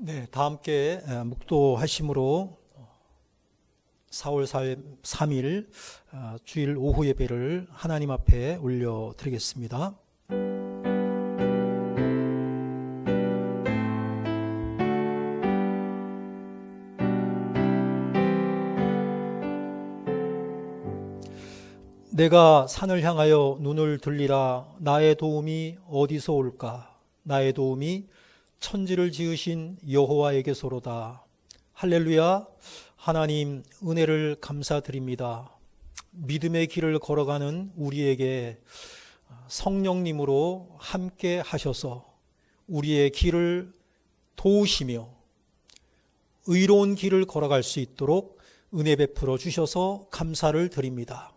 네, 다 함께 묵도하심으로 4월 3일 주일 오후 예배를 하나님 앞에 올려드리겠습니다. 내가 산을 향하여 눈을 들리라. 나의 도움이 어디서 올까? 나의 도움이 천지를 지으신 여호와에게서로다. 할렐루야. 하나님 은혜를 감사드립니다. 믿음의 길을 걸어가는 우리에게 성령님으로 함께 하셔서 우리의 길을 도우시며 의로운 길을 걸어갈 수 있도록 은혜 베풀어 주셔서 감사를 드립니다.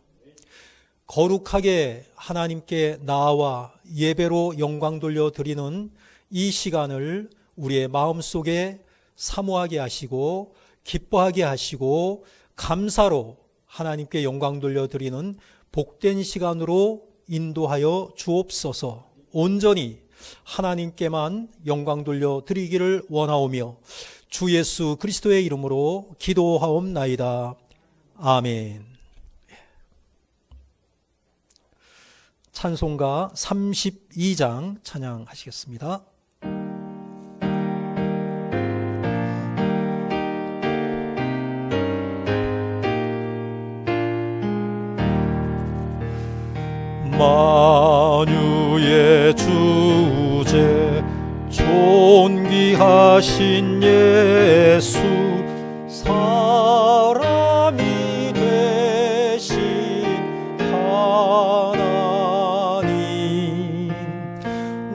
거룩하게 하나님께 나아와 예배로 영광 돌려드리는 이 시간을 우리의 마음속에 사모하게 하시고 기뻐하게 하시고 감사로 하나님께 영광 돌려드리는 복된 시간으로 인도하여 주옵소서. 온전히 하나님께만 영광 돌려드리기를 원하오며 주 예수 그리스도의 이름으로 기도하옵나이다. 아멘. 찬송가 32장 찬양하시겠습니다. 만유의 주제 존귀하신 예수 사람이 되신 하나님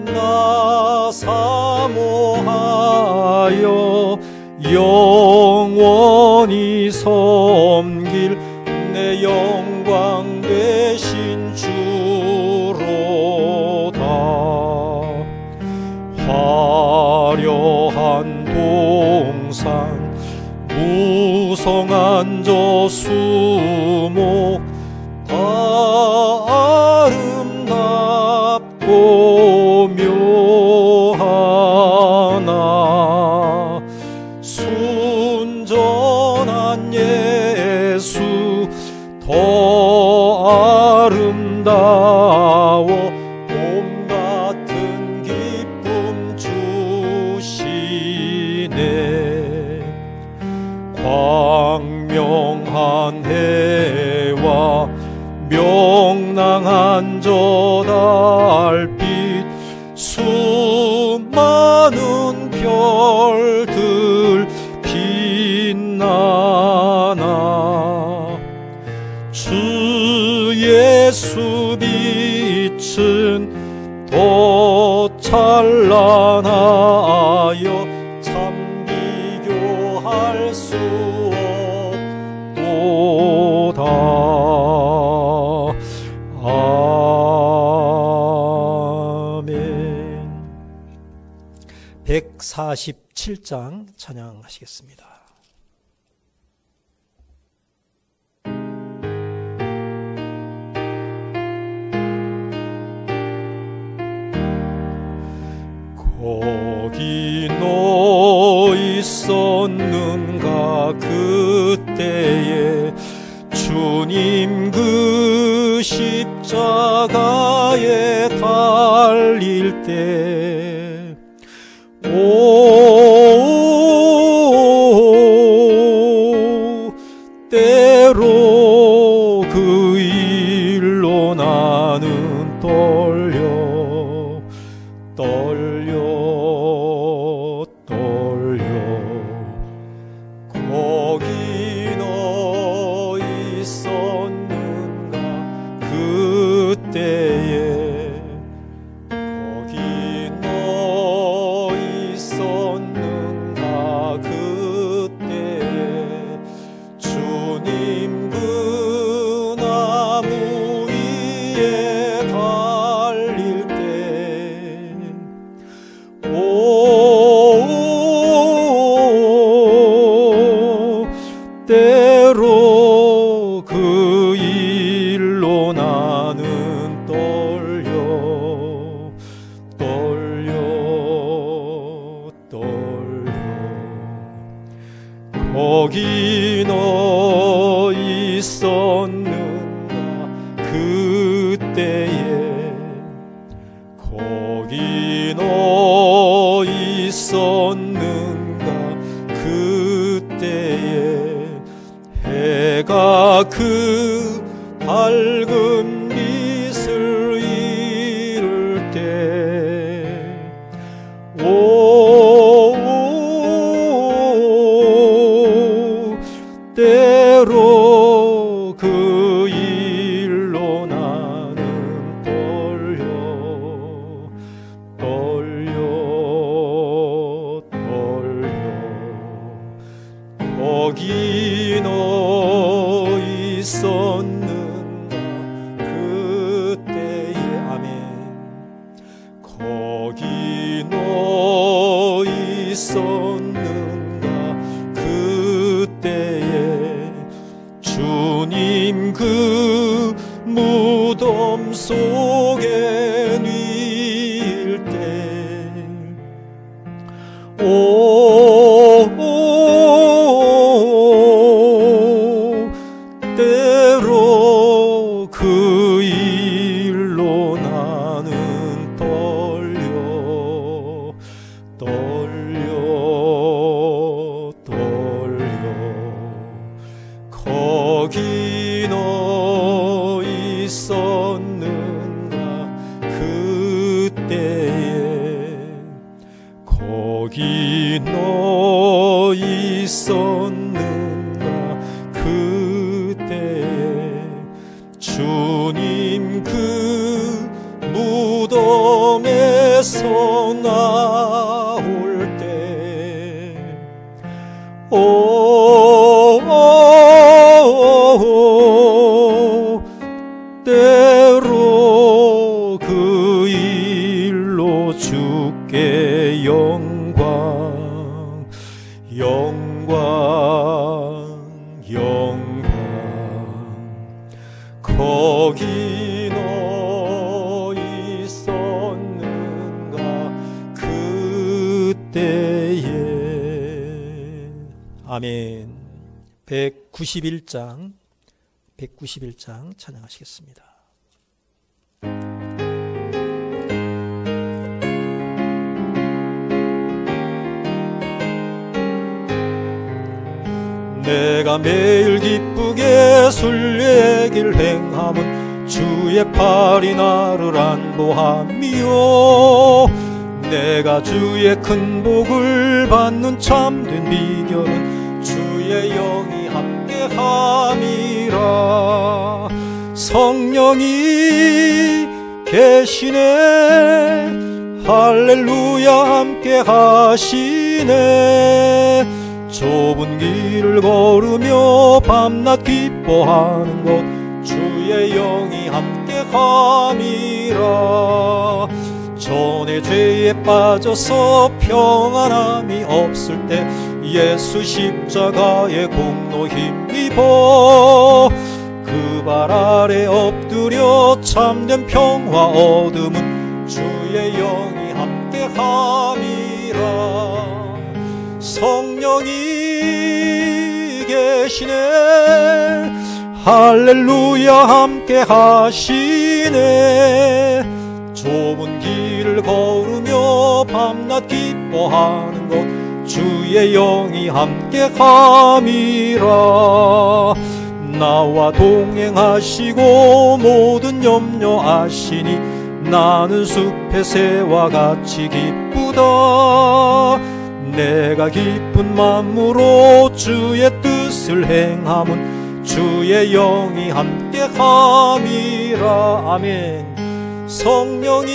나 사모하여 영원히 섬길 내 영광 되신 주로다. 화려한 동산 무성한 저 수목 다 아름답고 묘하나 순전한 예수 더 아름다워 봄 같은 기쁨 주시네. 광명한 해와 명랑한 저 달빛 수많은 별들 빛나나 주 예수 빛은 더 찬란하여 참 비교할 수 없도다. 아멘. 147장 찬양하시겠습니다. 거기 너 있었는가 그때에 주님 그 십자가에 달릴 때 오 때로 그 일로 나는 떨려 거기 너 있었는가 그때에 거기 너 있었는가 그때에 주님 그 나무 위에 달릴 때 때로 그 일로 나는 떨려 거기 너 있었는가 그때에 거기 너 있었는가 그때에 해가 그 밝은 빛을 잃을 때 때로 그 일로 나는 떨려 거기 너 있었는가 그때에 아멘 거기 너 있었는가 그때에 주님 그 무덤 속에 뉘일 때 때로 그 일로 나는 거기 너 있었는가 그때에 거기 너 있었는가 그때에 주님 그 무덤에서 나올 때 때로 그 일로 주께 영광 거기 너 있었는가 그때에 아멘. 191장 찬양하시겠습니다. 내가 매일 기쁘게 순례의 길 행함은 주의 팔이 나를 안보함이요 내가 주의 큰 복을 받는 참된 비결은 주의 영이 함께함이라 성령이 계시네 할렐루야 함께하시네 좁은 길을 걸으며 밤낮 기뻐하는 것 주의 영이 함께함이라 전에 죄에 빠져서 평안함이 없을 때 예수 십자가의 공로 힘입어 그 발 아래 엎드려 참된 평화 얻음은 주의 영이 함께함이라 성령이 계시네 할렐루야 함께하시네 좁은 길을 걸으며 밤낮 기뻐하는 것 주의 영이 함께함이라 나와 동행하시고 모든 염려 아시니 나는 숲의 새와 같이 기쁘다 내가 기쁜 맘으로 주의 뜻을 행함은 주의 영이 함께함이라 아멘 성령이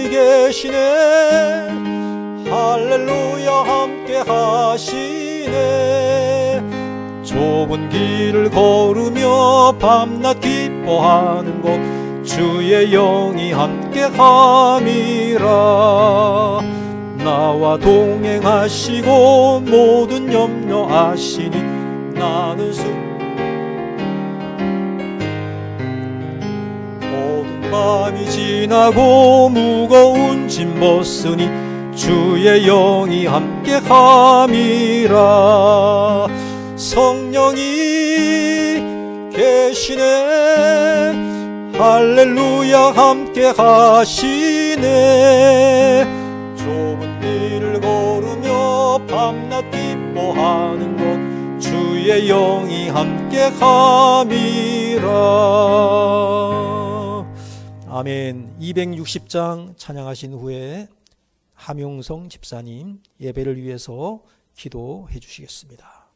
계시네 할렐루야 함께하시네 좁은 길을 걸으며 밤낮 기뻐하는 것 주의 영이 함께함이라 나와 동행하시고 모든 염려 아시니 나는 모든 밤이 지나고 무거운 짐 벗으니 주의 영이 함께함이라. 성령이 계시네. 할렐루야 함께하시네. 좁은 길을 걸으며 밤낮 기뻐하는 것 주의 영이 함께함이라. 아멘. 260장 찬양하신 후에 함용성 집사님 예배를 위해서 기도해 주시겠습니다.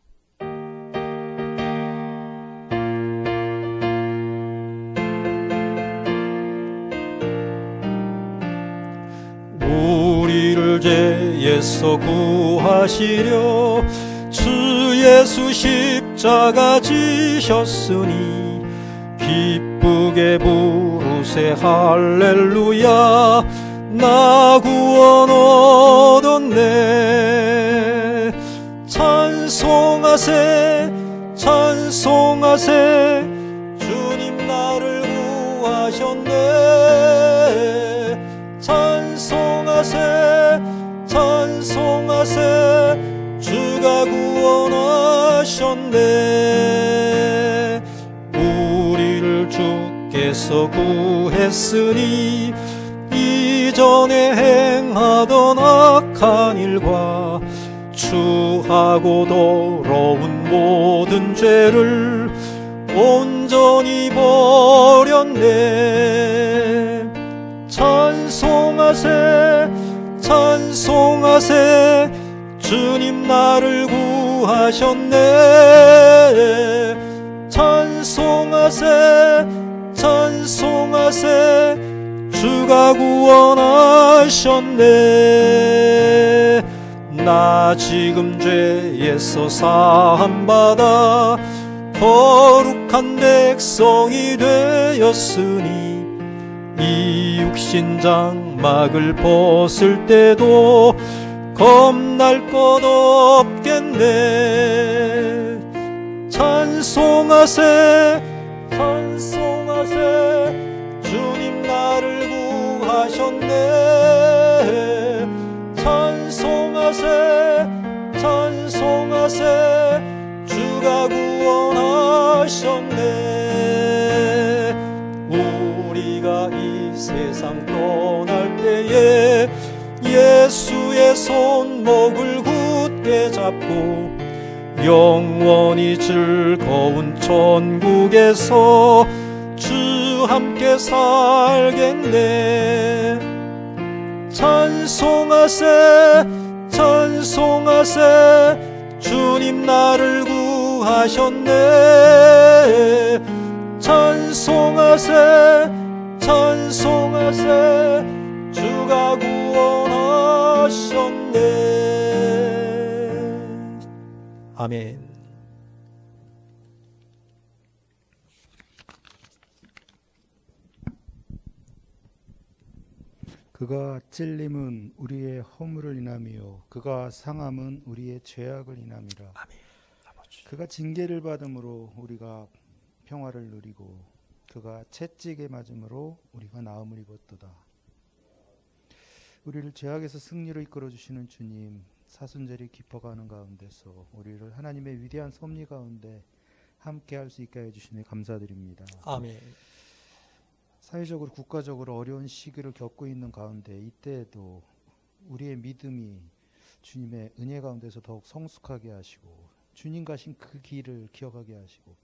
우리를 죄에서 구하시려 주 예수 십자가 지셨으니 기쁘게 부르세 할렐루야. 나 구원 얻었네. 찬송하세 찬송하세 주님 나를 구하셨네. 찬송하세 찬송하세 주가 구원하셨네. 우리를 주께서 구했으니 이전에 행하던 악한 일과 추하고 더러운 모든 죄를 온전히 버렸네. 찬송하세 찬송하세 주님 나를 구하셨네. 찬송하세 찬송하세 주가 구원하셨네. 나 지금 죄에서 사함받아 거룩한 백성이 되었으니 이 육신 장막을 벗을 때도 겁날 것 없겠네. 찬송하세 찬송하세 주님 나를 구하셨네. 찬송하세 찬송하세 주가 구원하셨네. 우리가 이 세상 떠날 때에 예수의 손목을 굳게 잡고 영원히 즐거운 천국에서 주 함께 살겠네. 찬송하세 찬송하세 주님 나를 구하셨네. 찬송하세 찬송하세 주가 구원하셨네. 아멘. 그가 찔림은 우리의 허물을 인함이요 그가 상함은 우리의 죄악을 인함이라. 아멘. 아버지. 그가 징계를 받음으로 우리가 평화를 누리고 그가 채찍에 맞음으로 우리가 나음을 입었도다. 우리를 죄악에서 승리로 이끌어 주시는 주님, 사순절이 깊어가는 가운데서 우리를 하나님의 위대한 섭리 가운데 함께 할 수 있게 해 주시니 감사드립니다. 아멘. 사회적으로 국가적으로 어려운 시기를 겪고 있는 가운데 이때에도 우리의 믿음이 주님의 은혜 가운데서 더욱 성숙하게 하시고 주님 가신 그 길을 기억하게 하시고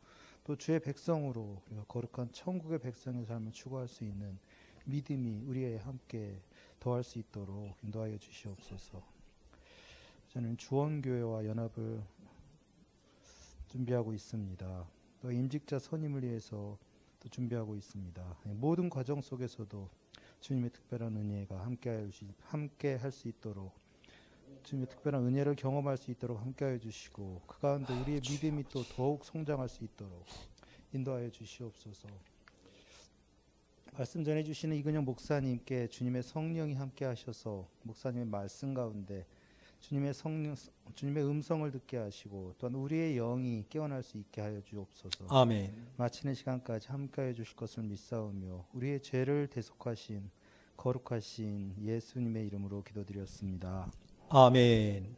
또 주의 백성으로 우리가 거룩한 천국의 백성의 삶을 추구할 수 있는 믿음이 우리의 함께 더할 수 있도록 인도하여 주시옵소서. 저는 주원교회와 연합을 준비하고 있습니다. 또 임직자 선임을 위해서 또 준비하고 있습니다. 모든 과정 속에서도 주님의 특별한 은혜가 함께 할 수 있도록 주님의 특별한 은혜를 경험할 수 있도록 함께하여 주시고 그 가운데 우리의 믿음이 또 더욱 성장할 수 있도록 인도하여 주시옵소서. 말씀 전해주시는 이근영 목사님께 주님의 성령이 함께하셔서 목사님의 말씀 가운데 주님의 음성을 듣게 하시고 또한 우리의 영이 깨어날 수 있게 하여 주옵소서. 아멘. 마치는 시간까지 함께하여 주실 것을 믿사오며 우리의 죄를 대속하신 거룩하신 예수님의 이름으로 기도드렸습니다. 아멘.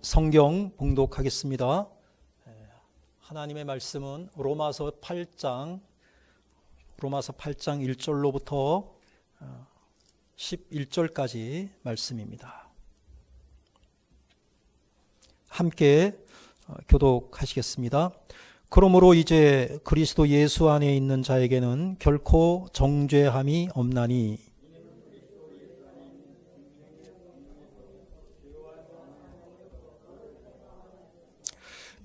성경 봉독하겠습니다. 하나님의 말씀은 로마서 8장 1절로부터 11절까지 말씀입니다. 함께 교독하시겠습니다. 그러므로 이제 그리스도 예수 안에 있는 자에게는 결코 정죄함이 없나니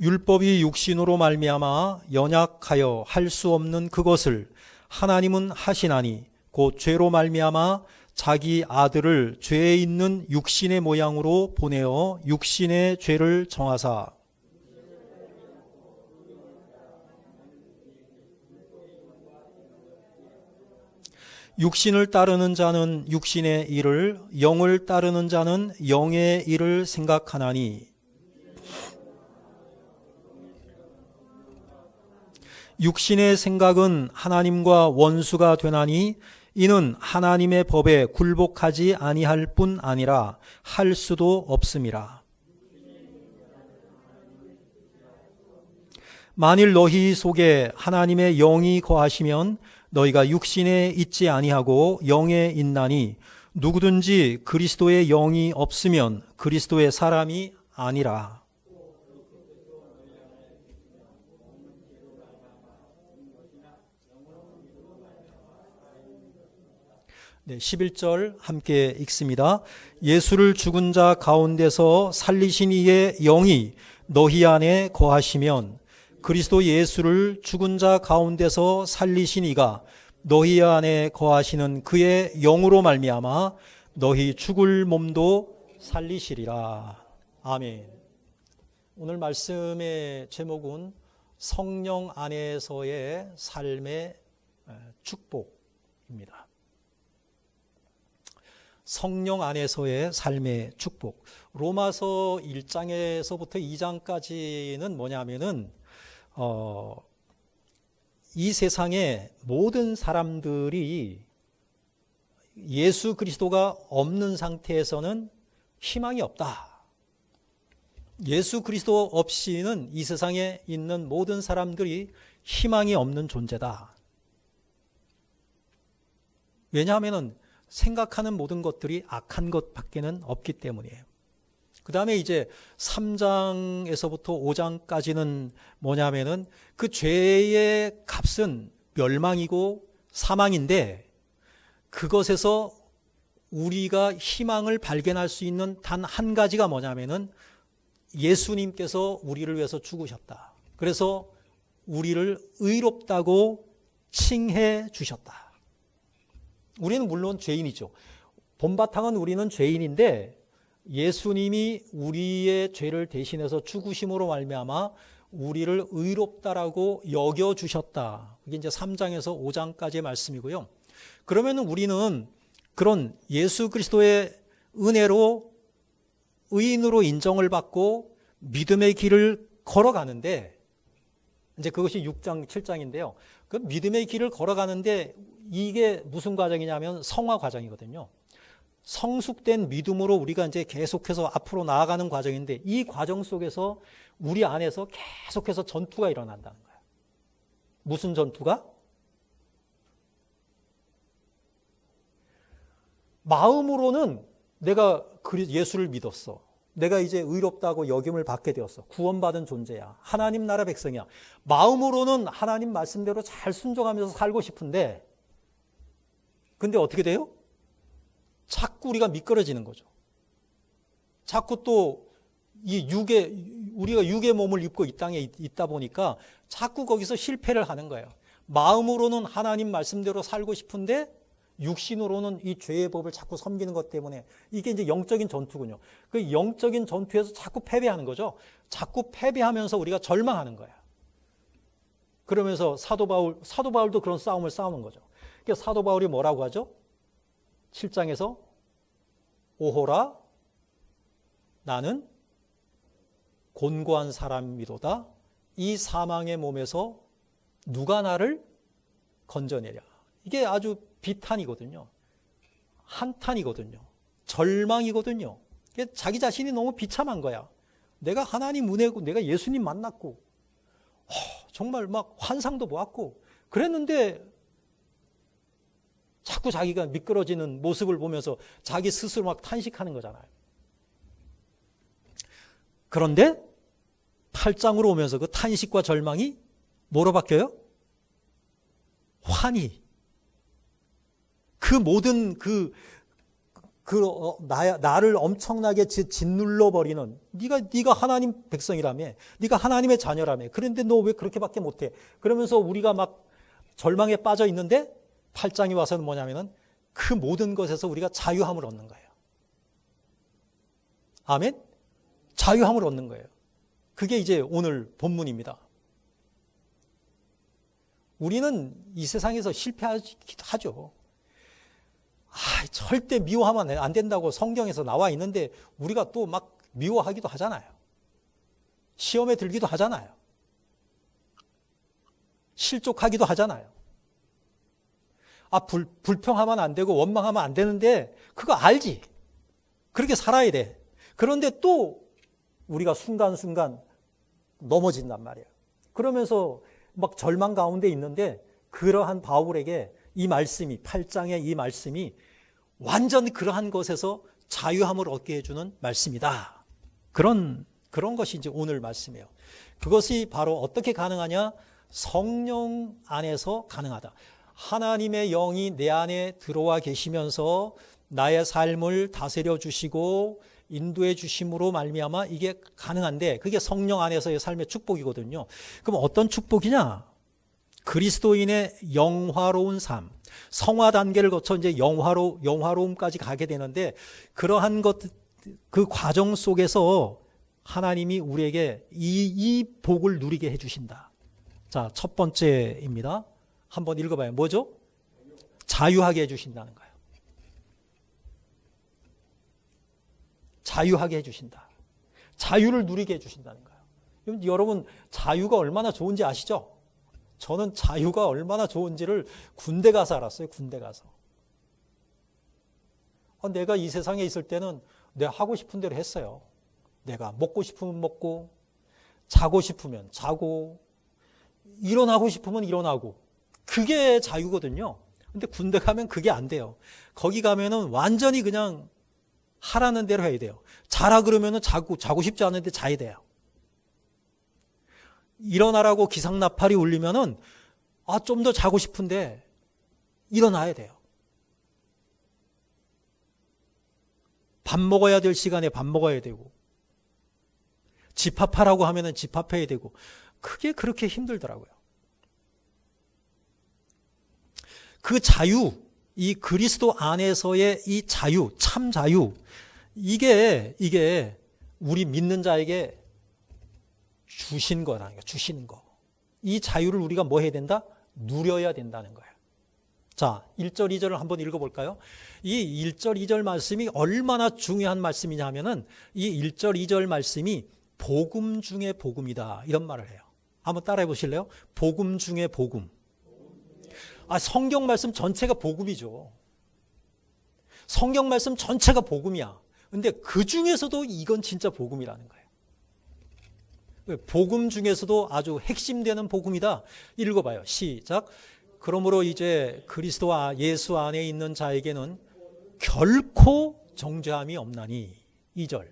율법이 육신으로 말미암아 연약하여 할 수 없는 그것을 하나님은 하시나니 곧 죄로 말미암아 자기 아들을 죄에 있는 육신의 모양으로 보내어 육신의 죄를 정하사 육신을 따르는 자는 육신의 일을 영을 따르는 자는 영의 일을 생각하나니 육신의 생각은 하나님과 원수가 되나니 이는 하나님의 법에 굴복하지 아니할 뿐 아니라 할 수도 없음이라. 만일 너희 속에 하나님의 영이 거하시면 너희가 육신에 있지 아니하고 영에 있나니 누구든지 그리스도의 영이 없으면 그리스도의 사람이 아니라. 네, 11절 함께 읽습니다. 예수를 죽은 자 가운데서 살리신 이의 영이 너희 안에 거하시면 그리스도 예수를 죽은 자 가운데서 살리신 이가 너희 안에 거하시는 그의 영으로 말미암아 너희 죽을 몸도 살리시리라. 아멘. 오늘 말씀의 제목은 성령 안에서의 삶의 축복입니다. 성령 안에서의 삶의 축복. 로마서 1장에서부터 2장까지는 뭐냐면은 이 세상의 모든 사람들이 예수 그리스도가 없는 상태에서는 희망이 없다. 예수 그리스도 없이는 이 세상에 있는 모든 사람들이 희망이 없는 존재다. 왜냐하면은 생각하는 모든 것들이 악한 것밖에는 없기 때문이에요. 그 다음에 이제 3장에서부터 5장까지는 뭐냐면은 그 죄의 값은 멸망이고 사망인데 그것에서 우리가 희망을 발견할 수 있는 단 한 가지가 뭐냐면은 예수님께서 우리를 위해서 죽으셨다. 그래서 우리를 의롭다고 칭해 주셨다. 우리는 물론 죄인이죠. 본바탕은 우리는 죄인인데 예수님이 우리의 죄를 대신해서 죽으심으로 말미암아 우리를 의롭다라고 여겨주셨다. 이게 이제 3장에서 5장까지의 말씀이고요. 그러면 우리는 그런 예수 그리스도의 은혜로 의인으로 인정을 받고 믿음의 길을 걸어가는데 이제 그것이 6장, 7장인데요. 그 믿음의 길을 걸어가는데 이게 무슨 과정이냐면 성화 과정이거든요. 성숙된 믿음으로 우리가 이제 계속해서 앞으로 나아가는 과정인데 이 과정 속에서 우리 안에서 계속해서 전투가 일어난다는 거예요. 무슨 전투가? 마음으로는 내가 예수를 믿었어. 내가 이제 의롭다고 여김을 받게 되었어. 구원받은 존재야. 하나님 나라 백성이야. 마음으로는 하나님 말씀대로 잘 순종하면서 살고 싶은데 근데 어떻게 돼요? 자꾸 우리가 미끄러지는 거죠. 자꾸 또 이 우리가 육의 몸을 입고 이 땅에 있다 보니까 자꾸 거기서 실패를 하는 거예요. 마음으로는 하나님 말씀대로 살고 싶은데 육신으로는 이 죄의 법을 자꾸 섬기는 것 때문에 이게 이제 영적인 전투군요. 그 영적인 전투에서 자꾸 패배하는 거죠. 자꾸 패배하면서 우리가 절망하는 거야. 그러면서 사도 바울도 그런 싸움을 싸우는 거죠. 그러니까 사도 바울이 뭐라고 하죠? 7장에서 오호라 나는 곤고한 사람이로다. 이 사망의 몸에서 누가 나를 건져내랴. 이게 아주 비탄이거든요. 한탄이거든요. 절망이거든요. 자기 자신이 너무 비참한 거야. 내가 하나님 은혜고 내가 예수님 만났고 정말 막 환상도 보았고 그랬는데 자꾸 자기가 미끄러지는 모습을 보면서 자기 스스로 막 탄식하는 거잖아요. 그런데 8장으로 오면서 그 탄식과 절망이 뭐로 바뀌어요? 환희. 그 모든 나를 엄청나게 짓눌러 버리는 네가 하나님 백성이라며, 네가 하나님의 자녀라며. 그런데 너 왜 그렇게밖에 못해? 그러면서 우리가 막 절망에 빠져 있는데 8장이 와서는 뭐냐면은 그 모든 것에서 우리가 자유함을 얻는 거예요. 아멘? 자유함을 얻는 거예요. 그게 이제 오늘 본문입니다. 우리는 이 세상에서 실패하기도 하죠. 절대 미워하면 안 된다고 성경에서 나와 있는데 우리가 또 막 미워하기도 하잖아요. 시험에 들기도 하잖아요. 실족하기도 하잖아요. 불평하면 안 되고 원망하면 안 되는데 그거 알지. 그렇게 살아야 돼. 그런데 또 우리가 순간순간 넘어진단 말이에요. 그러면서 막 절망 가운데 있는데 그러한 바울에게 이 말씀이 8장의 이 말씀이 완전 그러한 것에서 자유함을 얻게 해주는 말씀이다. 그런 것이 이제 오늘 말씀이에요. 그것이 바로 어떻게 가능하냐? 성령 안에서 가능하다. 하나님의 영이 내 안에 들어와 계시면서 나의 삶을 다스려 주시고 인도해 주심으로 말미암아 이게 가능한데 그게 성령 안에서의 삶의 축복이거든요. 그럼 어떤 축복이냐? 그리스도인의 영화로운 삶, 성화 단계를 거쳐 이제 영화로움까지 가게 되는데 그러한 그 과정 속에서 하나님이 우리에게 이 복을 누리게 해주신다. 자, 첫 번째입니다. 한번 읽어봐요. 뭐죠? 자유하게 해주신다는 거예요. 자유하게 해주신다. 자유를 누리게 해주신다는 거예요. 여러분, 자유가 얼마나 좋은지 아시죠? 저는 자유가 얼마나 좋은지를 군대 가서 알았어요. 군대 가서. 내가 이 세상에 있을 때는 내가 하고 싶은 대로 했어요. 내가 먹고 싶으면 먹고, 자고 싶으면 자고, 일어나고 싶으면 일어나고. 그게 자유거든요. 근데 군대 가면 그게 안 돼요. 거기 가면은 완전히 그냥 하라는 대로 해야 돼요. 자라 그러면은 자고 싶지 않은데 자야 돼요. 일어나라고 기상나팔이 울리면은 좀 더 자고 싶은데 일어나야 돼요. 밥 먹어야 될 시간에 밥 먹어야 되고 집합하라고 하면은 집합해야 되고 그게 그렇게 힘들더라고요. 그 자유, 이 그리스도 안에서의 이 자유, 참 자유, 이게 우리 믿는 자에게 주신 거라는 거예요. 주시는 거. 이 자유를 우리가 뭐 해야 된다? 누려야 된다는 거예요. 자, 1절, 2절을 한번 읽어볼까요? 이 1절, 2절 말씀이 얼마나 중요한 말씀이냐 하면은 이 1절, 2절 말씀이 복음 중에 복음이다. 이런 말을 해요. 한번 따라해 보실래요? 복음 중에 복음. 성경 말씀 전체가 복음이죠. 성경 말씀 전체가 복음이야. 근데 그 중에서도 이건 진짜 복음이라는 거예요. 복음 중에서도 아주 핵심되는 복음이다. 읽어봐요. 시작. 그러므로 이제 그리스도 예수 안에 있는 자에게는 결코 정죄함이 없나니. 2절.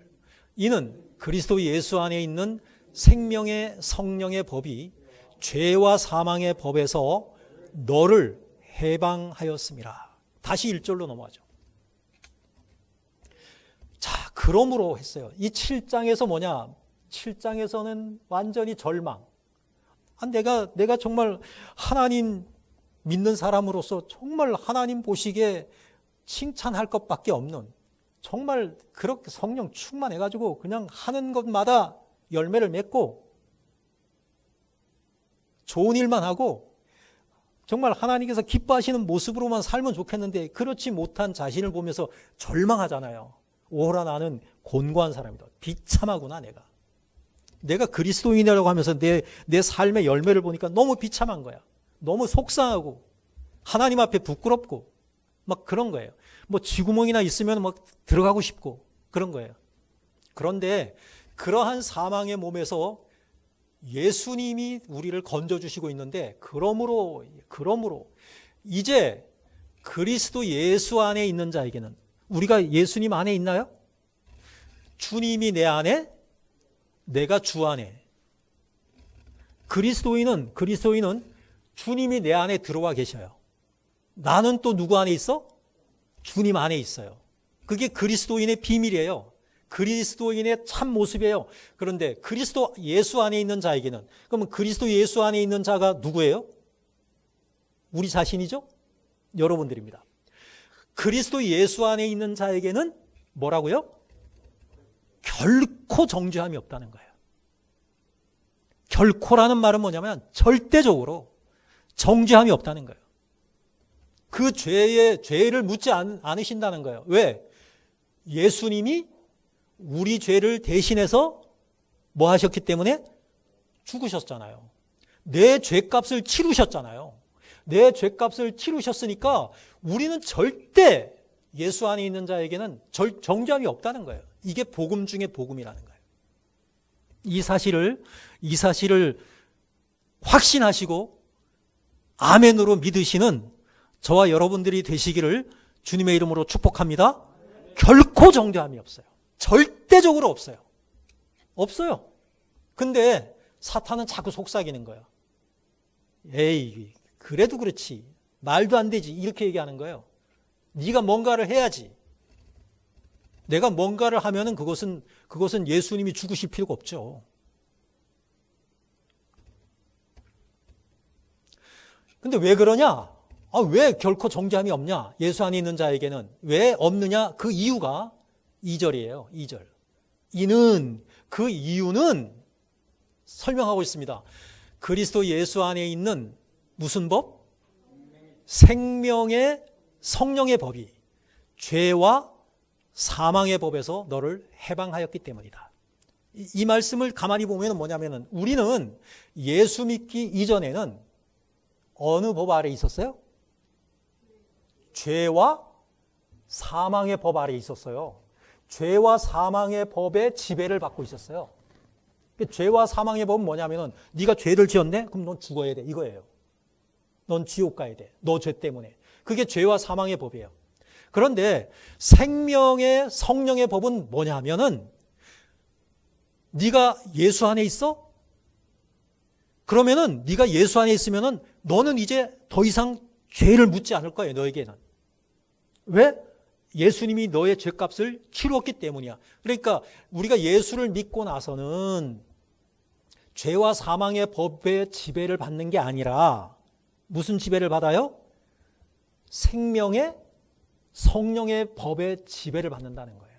이는 그리스도 예수 안에 있는 생명의 성령의 법이 죄와 사망의 법에서 너를 해방하였음이라. 다시 1절로 넘어가죠. 자, 그러므로 했어요. 이 7장에서 뭐냐? 7장에서는 완전히 절망. 내가 정말 하나님 믿는 사람으로서 정말 하나님 보시기에 칭찬할 것밖에 없는, 정말 그렇게 성령 충만해가지고 그냥 하는 것마다 열매를 맺고 좋은 일만 하고 정말 하나님께서 기뻐하시는 모습으로만 살면 좋겠는데 그렇지 못한 자신을 보면서 절망하잖아요. 오호라 나는 곤고한 사람이다. 비참하구나 내가 그리스도인이라고 하면서 내 삶의 열매를 보니까 너무 비참한 거야. 너무 속상하고 하나님 앞에 부끄럽고 막 그런 거예요. 뭐 쥐구멍이나 있으면 막 들어가고 싶고 그런 거예요. 그런데 그러한 사망의 몸에서 예수님이 우리를 건져주시고 있는데 그러므로 이제 그리스도 예수 안에 있는 자에게는, 우리가 예수님 안에 있나요? 주님이 내 안에, 내가 주 안에. 그리스도인은 주님이 내 안에 들어와 계셔요. 나는 또 누구 안에 있어? 주님 안에 있어요. 그게 그리스도인의 비밀이에요. 그리스도인의 참 모습이에요. 그런데 그리스도 예수 안에 있는 자에게는, 그러면 그리스도 예수 안에 있는 자가 누구예요? 우리 자신이죠? 여러분들입니다. 그리스도 예수 안에 있는 자에게는 뭐라고요? 결코 정죄함이 없다는 거예요. 결코라는 말은 뭐냐면 절대적으로 정죄함이 없다는 거예요. 그 죄를 묻지 않으신다는 거예요. 왜? 예수님이 우리 죄를 대신해서 뭐 하셨기 때문에? 죽으셨잖아요. 내 죄값을 치르셨잖아요. 내 죄값을 치르셨으니까 우리는 절대 예수 안에 있는 자에게는 정죄함이 없다는 거예요. 이게 복음 중에 복음이라는 거예요. 이 사실을 확신하시고 아멘으로 믿으시는 저와 여러분들이 되시기를 주님의 이름으로 축복합니다. 결코 정죄함이 없어요. 절대적으로 없어요. 없어요. 근데 사탄은 자꾸 속삭이는 거예요. 에이, 그래도 그렇지. 말도 안 되지. 이렇게 얘기하는 거예요. 네가 뭔가를 해야지. 내가 뭔가를 하면은 그것은 예수님이 죽으실 필요가 없죠. 근데 왜 그러냐? 왜 결코 정죄함이 없냐? 예수 안에 있는 자에게는 왜 없느냐? 그 이유가 2절이에요. 2절. 그 이유는 설명하고 있습니다. 그리스도 예수 안에 있는 무슨 법? 생명의 성령의 법이 죄와 사망의 법에서 너를 해방하였기 때문이다. 이 말씀을 가만히 보면 뭐냐면은 우리는 예수 믿기 이전에는 어느 법 아래 있었어요? 죄와 사망의 법 아래 있었어요. 죄와 사망의 법의 지배를 받고 있었어요. 죄와 사망의 법은 뭐냐면은 네가 죄를 지었네? 그럼 넌 죽어야 돼. 이거예요. 넌 지옥 가야 돼. 너 죄 때문에. 그게 죄와 사망의 법이에요. 그런데 생명의 성령의 법은 뭐냐 하면은 네가 예수 안에 있어? 그러면은 네가 예수 안에 있으면은 너는 이제 더 이상 죄를 묻지 않을 거예요. 너에게는. 왜? 예수님이 너의 죄값을 치루었기 때문이야. 그러니까 우리가 예수를 믿고 나서는 죄와 사망의 법의 지배를 받는 게 아니라 무슨 지배를 받아요? 생명의 성령의 법의 지배를 받는다는 거예요.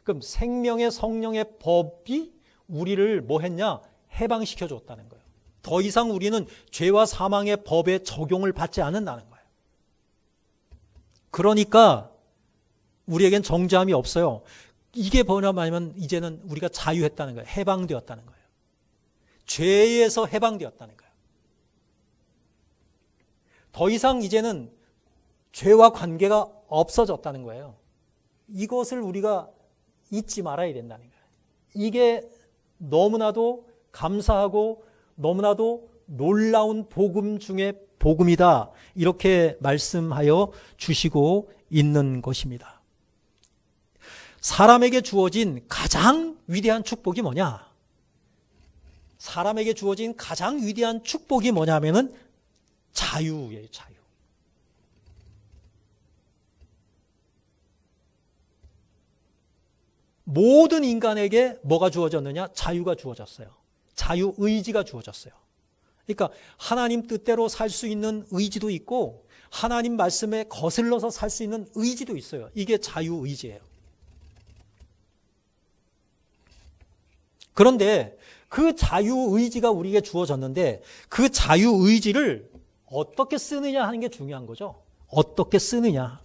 그럼 생명의 성령의 법이 우리를 뭐 했냐? 해방시켜 줬다는 거예요. 더 이상 우리는 죄와 사망의 법의 적용을 받지 않는다는 거예요. 그러니까 우리에겐 정죄함이 없어요. 이게 뭐냐면 이제는 우리가 자유했다는 거예요. 해방되었다는 거예요. 죄에서 해방되었다는 거예요. 더 이상 이제는 죄와 관계가 없어졌다는 거예요. 이것을 우리가 잊지 말아야 된다는 거예요. 이게 너무나도 감사하고 너무나도 놀라운 복음 중에 복음이다. 이렇게 말씀하여 주시고 있는 것입니다. 사람에게 주어진 가장 위대한 축복이 뭐냐? 사람에게 주어진 가장 위대한 축복이 뭐냐면은 자유예요, 자유. 모든 인간에게 뭐가 주어졌느냐? 자유가 주어졌어요. 자유의지가 주어졌어요. 그러니까 하나님 뜻대로 살 수 있는 의지도 있고 하나님 말씀에 거슬러서 살 수 있는 의지도 있어요. 이게 자유의지예요. 그런데 그 자유의지가 우리에게 주어졌는데 그 자유의지를 어떻게 쓰느냐 하는 게 중요한 거죠. 어떻게 쓰느냐.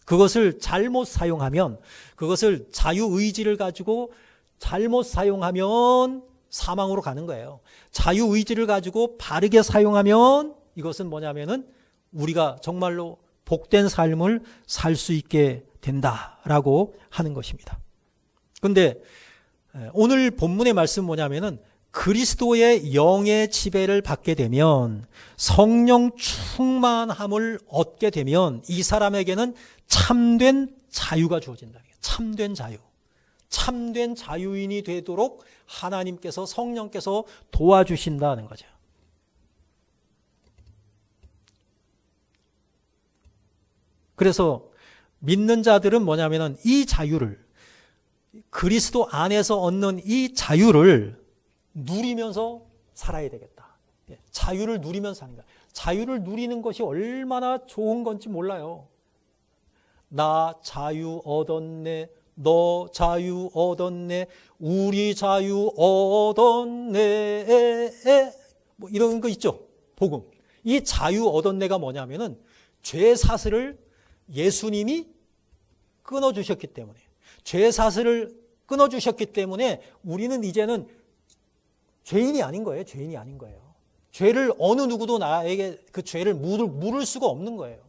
그것을 잘못 사용하면, 그것을 자유의지를 가지고 잘못 사용하면 사망으로 가는 거예요. 자유의지를 가지고 바르게 사용하면 이것은 뭐냐면은 우리가 정말로 복된 삶을 살 수 있게 된다라고 하는 것입니다. 그런데 오늘 본문의 말씀은 뭐냐면은 그리스도의 영의 지배를 받게 되면, 성령 충만함을 얻게 되면 이 사람에게는 참된 자유가 주어진다. 참된 자유. 참된 자유인이 되도록 하나님께서, 성령께서 도와주신다는 거죠. 그래서 믿는 자들은 뭐냐면은 이 자유를, 그리스도 안에서 얻는 이 자유를 누리면서 살아야 되겠다. 자유를 누리면서 사는 거야. 자유를 누리는 것이 얼마나 좋은 건지 몰라요. 나 자유 얻었네, 너 자유 얻었네, 우리 자유 얻었네, 뭐 이런 거 있죠. 복음. 이 자유 얻었네가 뭐냐면은 죄 사슬을 예수님이 끊어주셨기 때문에, 죄 사슬을 끊어주셨기 때문에 우리는 이제는 죄인이 아닌 거예요. 죄인이 아닌 거예요. 죄를 어느 누구도 나에게 그 죄를 물을 수가 없는 거예요.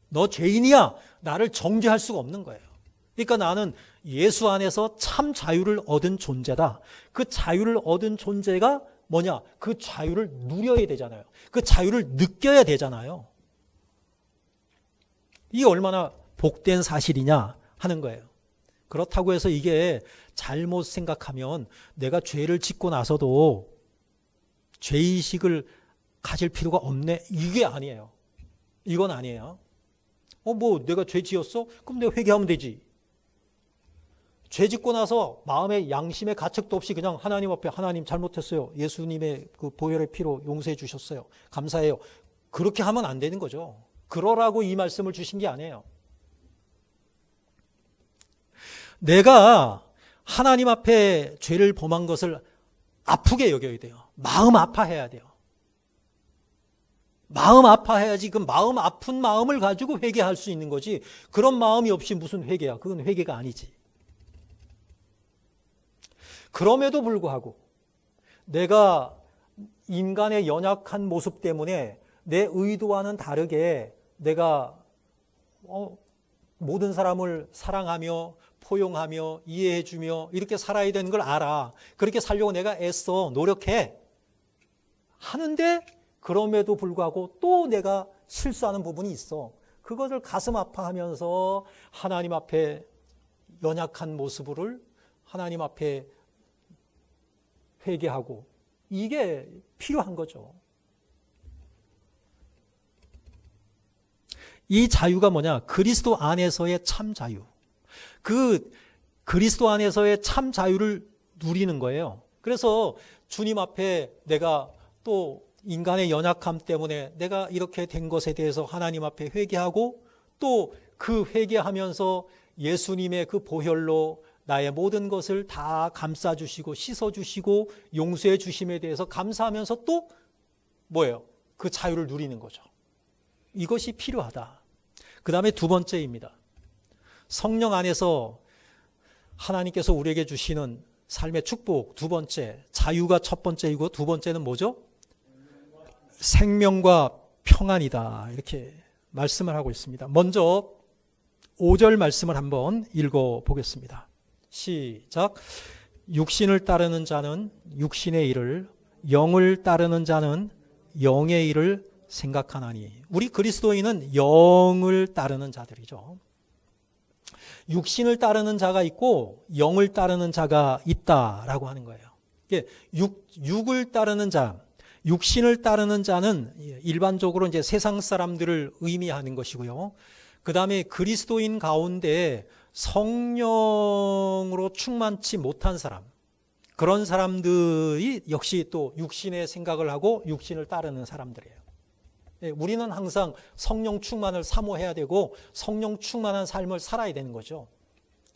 너 죄인이야. 나를 정죄할 수가 없는 거예요. 그러니까 나는 예수 안에서 참 자유를 얻은 존재다. 그 자유를 얻은 존재가 뭐냐? 그 자유를 누려야 되잖아요. 그 자유를 느껴야 되잖아요. 이게 얼마나 복된 사실이냐 하는 거예요. 그렇다고 해서 이게 잘못 생각하면 내가 죄를 짓고 나서도 죄의식을 가질 필요가 없네. 이게 아니에요. 이건 아니에요. 뭐 내가 죄 지었어? 그럼 내가 회개하면 되지. 죄 짓고 나서 마음의 양심의 가책도 없이 그냥 하나님 앞에, 하나님 잘못했어요. 예수님의 그 보혈의 피로 용서해 주셨어요. 감사해요. 그렇게 하면 안 되는 거죠. 그러라고 이 말씀을 주신 게 아니에요. 내가 하나님 앞에 죄를 범한 것을 아프게 여겨야 돼요. 마음 아파해야 돼요. 마음 아파해야지. 그 마음 아픈 마음을 가지고 회개할 수 있는 거지. 그런 마음이 없이 무슨 회개야. 그건 회개가 아니지. 그럼에도 불구하고 내가 인간의 연약한 모습 때문에 내 의도와는 다르게 내가 모든 사람을 사랑하며 포용하며 이해해주며 이렇게 살아야 되는 걸 알아. 그렇게 살려고 내가 애써 노력해 하는데, 그럼에도 불구하고 또 내가 실수하는 부분이 있어. 그것을 가슴 아파하면서 하나님 앞에 연약한 모습을 하나님 앞에 회개하고, 이게 필요한 거죠. 이 자유가 뭐냐? 그리스도 안에서의 참 자유. 그 그리스도 안에서의 참 자유를 누리는 거예요. 그래서 주님 앞에 내가 또 인간의 연약함 때문에 내가 이렇게 된 것에 대해서 하나님 앞에 회개하고, 또 그 회개하면서 예수님의 그 보혈로 나의 모든 것을 다 감싸주시고 씻어주시고 용서해 주심에 대해서 감사하면서 또 뭐예요? 그 자유를 누리는 거죠. 이것이 필요하다. 그 다음에 두 번째입니다. 성령 안에서 하나님께서 우리에게 주시는 삶의 축복, 두 번째, 자유가 첫 번째이고 두 번째는 뭐죠? 생명과 평안이다. 이렇게 말씀을 하고 있습니다. 먼저 5절 말씀을 한번 읽어보겠습니다. 시작. 육신을 따르는 자는 육신의 일을, 영을 따르는 자는 영의 일을 생각하나니. 우리 그리스도인은 영을 따르는 자들이죠. 육신을 따르는 자가 있고 영을 따르는 자가 있다라고 하는 거예요. 육을 따르는 자, 육신을 따르는 자는 일반적으로 이제 세상 사람들을 의미하는 것이고요. 그 다음에 그리스도인 가운데 성령으로 충만치 못한 사람, 그런 사람들이 역시 또 육신의 생각을 하고 육신을 따르는 사람들이에요. 예, 우리는 항상 성령 충만을 사모해야 되고 성령 충만한 삶을 살아야 되는 거죠.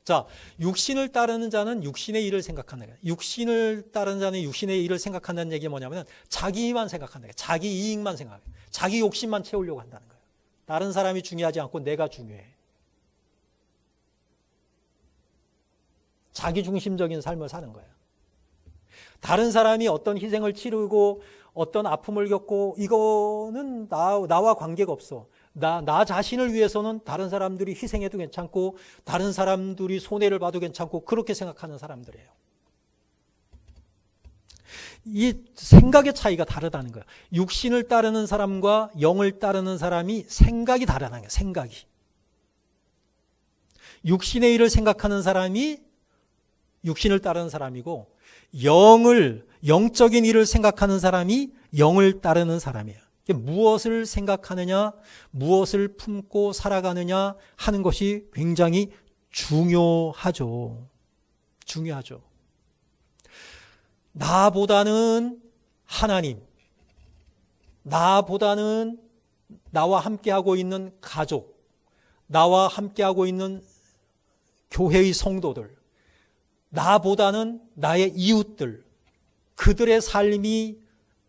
자, 육신을 따르는 자는 육신의 일을 생각한다. 육신을 따르는 자는 육신의 일을 생각한다는 얘기가 뭐냐면 자기만 생각한다. 자기 이익만 생각해. 자기 욕심만 채우려고 한다는 거예요. 다른 사람이 중요하지 않고 내가 중요해. 자기 중심적인 삶을 사는 거예요. 다른 사람이 어떤 희생을 치르고 어떤 아픔을 겪고 이거는 나와 관계가 없어. 나 자신을 위해서는 다른 사람들이 희생해도 괜찮고 다른 사람들이 손해를 봐도 괜찮고 그렇게 생각하는 사람들이에요. 이 생각의 차이가 다르다는 거예요. 육신을 따르는 사람과 영을 따르는 사람이 생각이 다르다는 거예요. 생각이. 육신의 일을 생각하는 사람이 육신을 따르는 사람이고 영적인 일을 생각하는 사람이 영을 따르는 사람이에요. 무엇을 생각하느냐, 무엇을 품고 살아가느냐 하는 것이 굉장히 중요하죠. 중요하죠. 나보다는 하나님, 나보다는 나와 함께하고 있는 가족, 나와 함께하고 있는 교회의 성도들, 나보다는 나의 이웃들, 그들의 삶이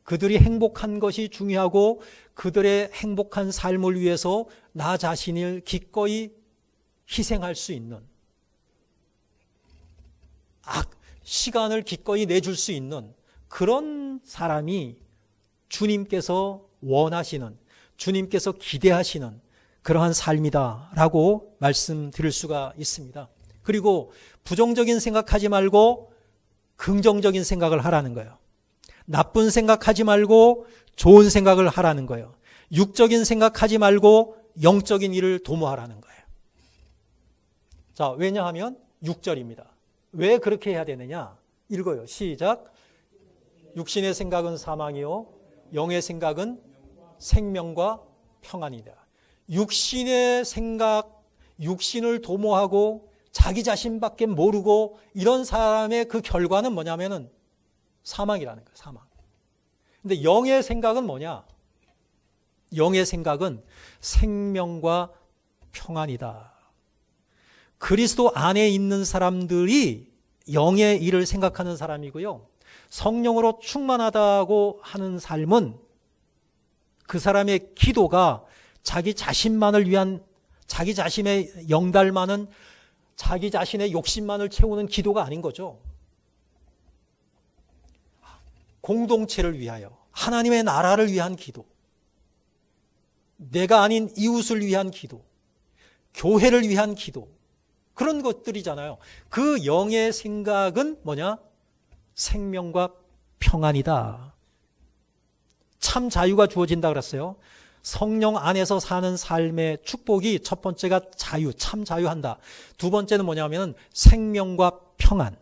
그들이 행복한 것이 중요하고 그들의 행복한 삶을 위해서 나 자신을 기꺼이 희생할 수 있는 시간을 기꺼이 내줄 수 있는 그런 사람이 주님께서 원하시는, 주님께서 기대하시는 그러한 삶이다라고 말씀드릴 수가 있습니다. 그리고 부정적인 생각하지 말고 긍정적인 생각을 하라는 거예요. 나쁜 생각하지 말고 좋은 생각을 하라는 거예요. 육적인 생각하지 말고 영적인 일을 도모하라는 거예요. 자, 왜냐하면 6절입니다. 왜 그렇게 해야 되느냐? 읽어요. 시작. 육신의 생각은 사망이요 영의 생각은 생명과 평안이다. 육신의 생각, 육신을 도모하고 자기 자신밖에 모르고 이런 사람의 그 결과는 뭐냐면은 사망이라는 거예요. 사망. 근데 영의 생각은 뭐냐? 영의 생각은 생명과 평안이다. 그리스도 안에 있는 사람들이 영의 일을 생각하는 사람이고요. 성령으로 충만하다고 하는 삶은 그 사람의 기도가 자기 자신만을 위한, 자기 자신의 영달만은 자기 자신의 욕심만을 채우는 기도가 아닌 거죠. 공동체를 위하여, 하나님의 나라를 위한 기도, 내가 아닌 이웃을 위한 기도, 교회를 위한 기도, 그런 것들이잖아요. 그 영의 생각은 뭐냐? 생명과 평안이다. 참 자유가 주어진다 그랬어요. 성령 안에서 사는 삶의 축복이 첫 번째가 자유, 참 자유한다. 두 번째는 뭐냐면 생명과 평안.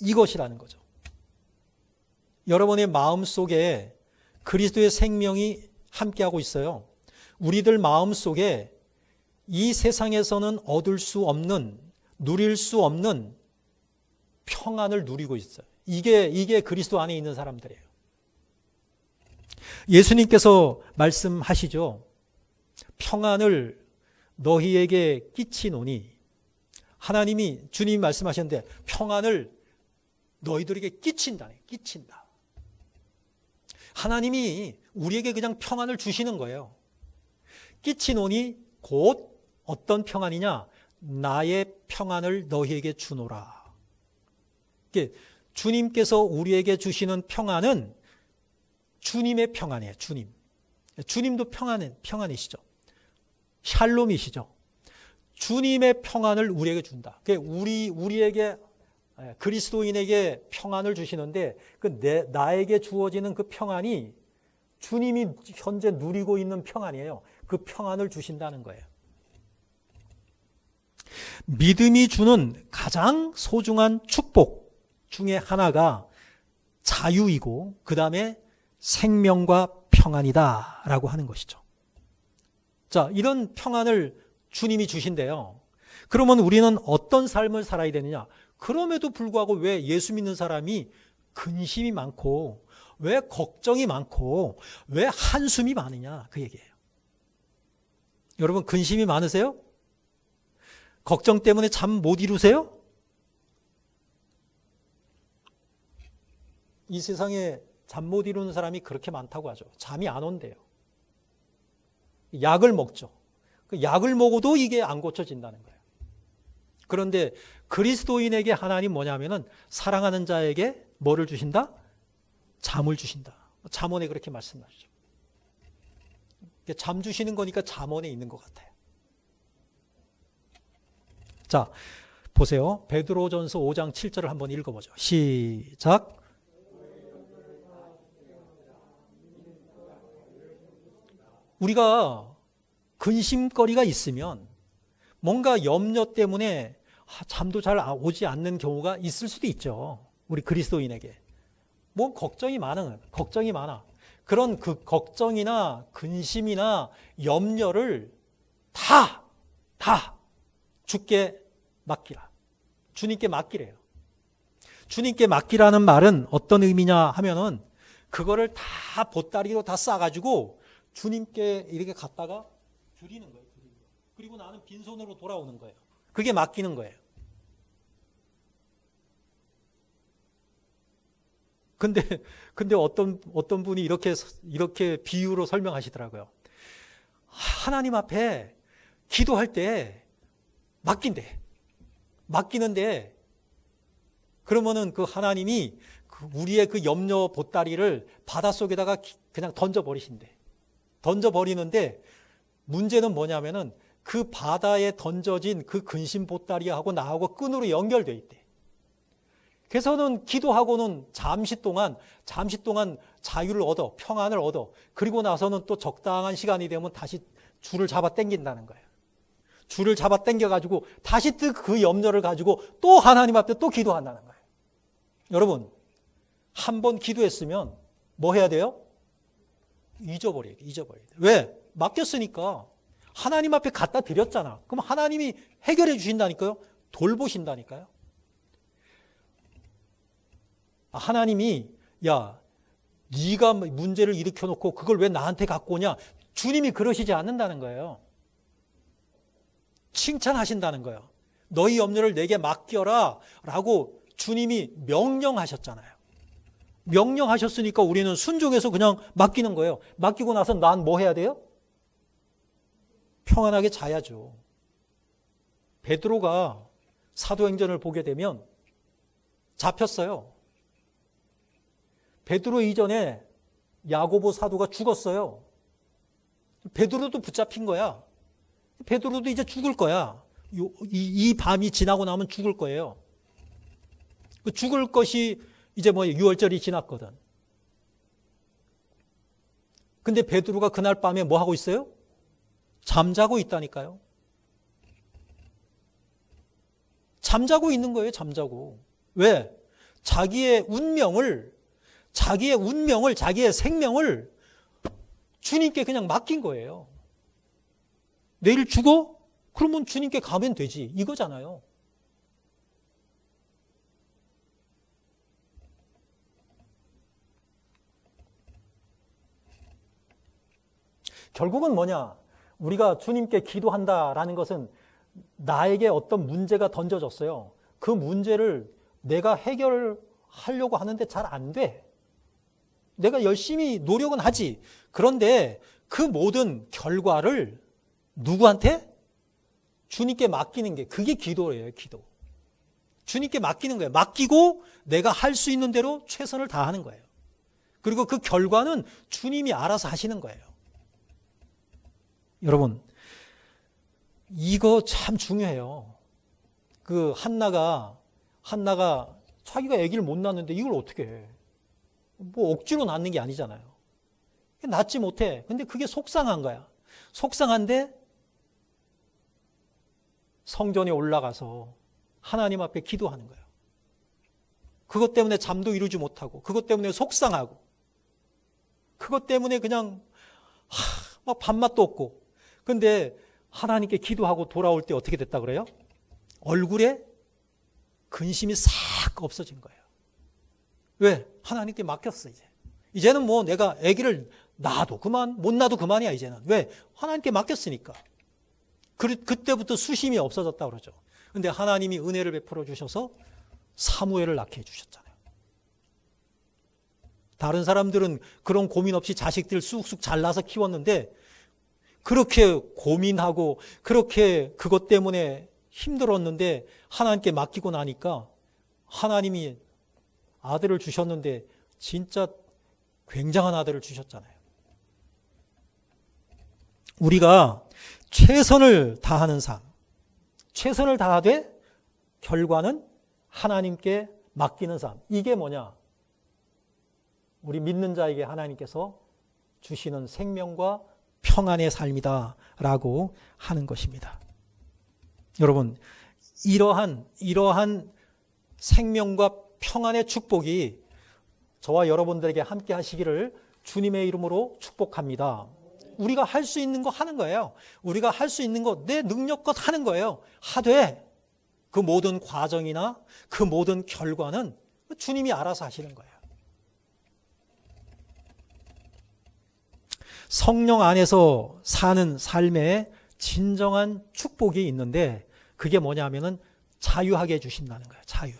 이것이라는 거죠. 여러분의 마음 속에 그리스도의 생명이 함께하고 있어요. 우리들 마음 속에 이 세상에서는 얻을 수 없는, 누릴 수 없는 평안을 누리고 있어요. 이게 그리스도 안에 있는 사람들이에요. 예수님께서 말씀하시죠. 평안을 너희에게 끼치노니, 하나님이, 주님이 말씀하셨는데 평안을 너희들에게 끼친다. 하나님이 우리에게 그냥 평안을 주시는 거예요. 끼치노니 곧 어떤 평안이냐? 나의 평안을 너희에게 주노라. 주님께서 우리에게 주시는 평안은 주님의 평안이에요. 주님도 평안이시죠. 샬롬이시죠. 주님의 평안을 우리에게 준다. 우리에게, 그리스도인에게 평안을 주시는데 나에게 주어지는 그 평안이 주님이 현재 누리고 있는 평안이에요. 그 평안을 주신다는 거예요. 믿음이 주는 가장 소중한 축복 중에 하나가 자유이고 그 다음에 생명과 평안이다 라고 하는 것이죠. 자, 이런 평안을 주님이 주신대요. 그러면 우리는 어떤 삶을 살아야 되느냐? 그럼에도 불구하고 왜 예수 믿는 사람이 근심이 많고 왜 걱정이 많고 왜 한숨이 많으냐 그 얘기예요. 여러분 근심이 많으세요? 걱정 때문에 잠 못 이루세요? 이 세상에 잠 못 이루는 사람이 그렇게 많다고 하죠. 잠이 안 온대요. 약을 먹죠. 그 약을 먹어도 이게 안 고쳐진다는 거예요. 그런데 그리스도인에게 하나님 뭐냐면은 사랑하는 자에게 뭐를 주신다? 잠을 주신다. 잠언에 그렇게 말씀하시죠. 잠 주시는 거니까 잠언에 있는 것 같아요. 자, 보세요. 베드로전서 5장 7절을 한번 읽어보죠. 시작. 우리가 근심거리가 있으면 뭔가 염려 때문에 잠도 잘 오지 않는 경우가 있을 수도 있죠. 우리 그리스도인에게. 뭐 걱정이 많아. 그런 그 걱정이나 근심이나 염려를 다 주께 맡기라. 주님께 맡기래요. 주님께 맡기라는 말은 어떤 의미냐 하면은 그거를 다 보따리로 다 싸가지고 주님께 이렇게 갖다가 드리는 거예요. 그리고 나는 빈손으로 돌아오는 거예요. 그게 맡기는 거예요. 근데 어떤 분이 이렇게 비유로 설명하시더라고요. 하나님 앞에 기도할 때 맡기는데 그러면은 그 하나님이 우리의 그 염려 보따리를 바닷속에다가 그냥 던져버리는데 문제는 뭐냐면은 그 바다에 던져진 그 근심 보따리하고 나하고 끈으로 연결되어 있대. 그래서는 기도하고는 잠시 동안 자유를 얻어, 평안을 얻어. 그리고 나서는 또 적당한 시간이 되면 다시 줄을 잡아 당긴다는 거예요. 줄을 잡아 당겨가지고 다시 그 염려를 가지고 또 하나님 앞에 또 기도한다는 거예요. 여러분, 한 번 기도했으면 뭐 해야 돼요? 잊어버려야 돼. 왜? 맡겼으니까. 하나님 앞에 갖다 드렸잖아. 그럼 하나님이 해결해 주신다니까요. 돌보신다니까요. 하나님이 야, 네가 문제를 일으켜놓고 그걸 왜 나한테 갖고 오냐? 주님이 그러시지 않는다는 거예요. 칭찬하신다는 거예요. 너희 염려를 내게 맡겨라 라고 주님이 명령하셨잖아요. 명령하셨으니까 우리는 순종해서 그냥 맡기는 거예요. 맡기고 나서 난 뭐 해야 돼요? 평안하게 자야죠. 베드로가 사도행전을 보게 되면 잡혔어요. 베드로 이전에 야고보 사도가 죽었어요. 베드로도 붙잡힌 거야. 베드로도 이제 죽을 거야. 이 밤이 지나고 나면 죽을 거예요. 죽을 것이 이제 뭐 6월절이 지났거든. 근데 베드로가 그날 밤에 뭐 하고 있어요? 잠자고 있다니까요. 잠자고 있는 거예요, 잠자고. 왜? 자기의 생명을 주님께 그냥 맡긴 거예요. 내일 죽어? 그러면 주님께 가면 되지. 이거잖아요. 결국은 뭐냐? 우리가 주님께 기도한다라는 것은 나에게 어떤 문제가 던져졌어요. 그 문제를 내가 해결하려고 하는데 잘 안 돼. 내가 열심히 노력은 하지. 그런데 그 모든 결과를 누구한테? 주님께 맡기는 게 그게 기도예요, 기도. 주님께 맡기는 거예요. 맡기고 내가 할 수 있는 대로 최선을 다하는 거예요. 그리고 그 결과는 주님이 알아서 하시는 거예요. 여러분, 이거 참 중요해요. 그 한나가 자기가 아기를 못 낳는데 이걸 어떻게 해? 뭐 억지로 낳는 게 아니잖아요. 낳지 못해. 근데 그게 속상한 거야. 속상한데 성전에 올라가서 하나님 앞에 기도하는 거예요. 그것 때문에 잠도 이루지 못하고, 그것 때문에 속상하고, 그것 때문에 그냥 막 밥맛도 없고. 근데 하나님께 기도하고 돌아올 때 어떻게 됐다 그래요? 얼굴에 근심이 싹 없어진 거예요. 왜? 하나님께 맡겼어, 이제. 이제는 뭐 내가 아기를 낳아도 그만, 못 낳아도 그만이야, 이제는. 왜? 하나님께 맡겼으니까. 그때부터 수심이 없어졌다 그러죠. 근데 하나님이 은혜를 베풀어 주셔서 사무엘을 낳게 해주셨잖아요. 다른 사람들은 그런 고민 없이 자식들 쑥쑥 잘나서 키웠는데 그렇게 고민하고 그렇게 그것 때문에 힘들었는데 하나님께 맡기고 나니까 하나님이 아들을 주셨는데 진짜 굉장한 아들을 주셨잖아요. 우리가 최선을 다하는 삶, 최선을 다하되 결과는 하나님께 맡기는 삶. 이게 뭐냐? 우리 믿는 자에게 하나님께서 주시는 생명과 평안의 삶이다라고 하는 것입니다. 여러분, 이러한 생명과 평안의 축복이 저와 여러분들에게 함께 하시기를 주님의 이름으로 축복합니다. 우리가 할 수 있는 거 하는 거예요. 우리가 할 수 있는 거 내 능력껏 하는 거예요. 하되 그 모든 과정이나 그 모든 결과는 주님이 알아서 하시는 거예요. 성령 안에서 사는 삶에 진정한 축복이 있는데 그게 뭐냐면은 자유하게 해주신다는 거예요. 자유.